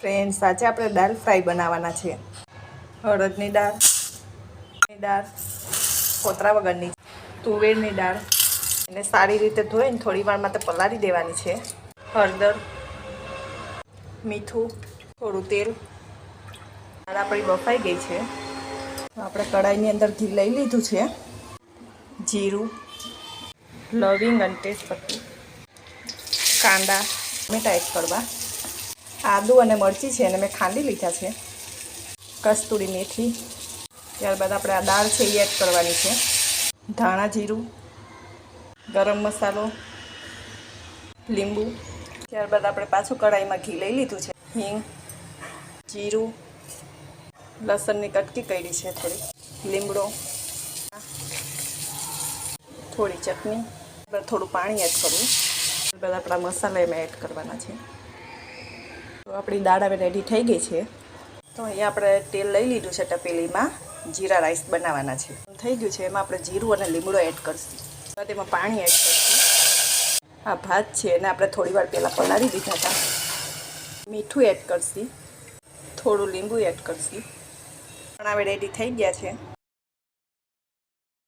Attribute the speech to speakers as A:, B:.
A: Friends, આજે આપણે દાળ fry બનાવવાના છે. અડદની દાળ, કોતરા વગરની, તુવેરની દાળ એને સારી રીતે ધોઈને થોડી વાર માટે પલાળી દેવાની છે. હળદર, મીઠું, થોડું તેલ. દાળ આપણી બફાઈ ગઈ છે. આપણે કઢાઈની અંદર ઘી લઈ લીધું છે. જીરું, લવિંગ અને તેજપત્તું, કાંદા, ટમેટા એડ કરવા, આદુ અને મરચી છે એને મેં ખાંડી લીધા છે, કસ્તુરી મેથી. ત્યારબાદ આપણે આ દાળ છે એ એડ કરવાની છે. ધાણા જીરું, ગરમ મસાલો, લીંબુ. ત્યારબાદ આપણે પાછું કઢાઈમાં ઘી લઈ લીધું છે. હિંગ, જીરું, લસણની કટકી કરી છે થોડી, લીમડો, થોડી ચટણી, થોડું પાણી એડ કરવું. ત્યારબાદ આપણા મસાલા એમાં એડ કરવાના છે. તો આપણી દાળ હવે રેડી થઈ ગઈ છે. તો અહીંયા આપણે તેલ લઈ લીધું છે તપેલીમાં. જીરા રાઈસ બનાવવાના છે. થઈ ગયું છે. એમાં આપણે જીરું અને લીમડો એડ કરીશું. બાદ એમાં પાણી એડ કરીશું. આ ભાત છે એને આપણે થોડી વાર પહેલાં પલાળી દીધા હતા. મીઠું એડ કરીશું, થોડું લીંબુ એડ કરીશું. પણ હવે રેડી થઈ ગયા છે.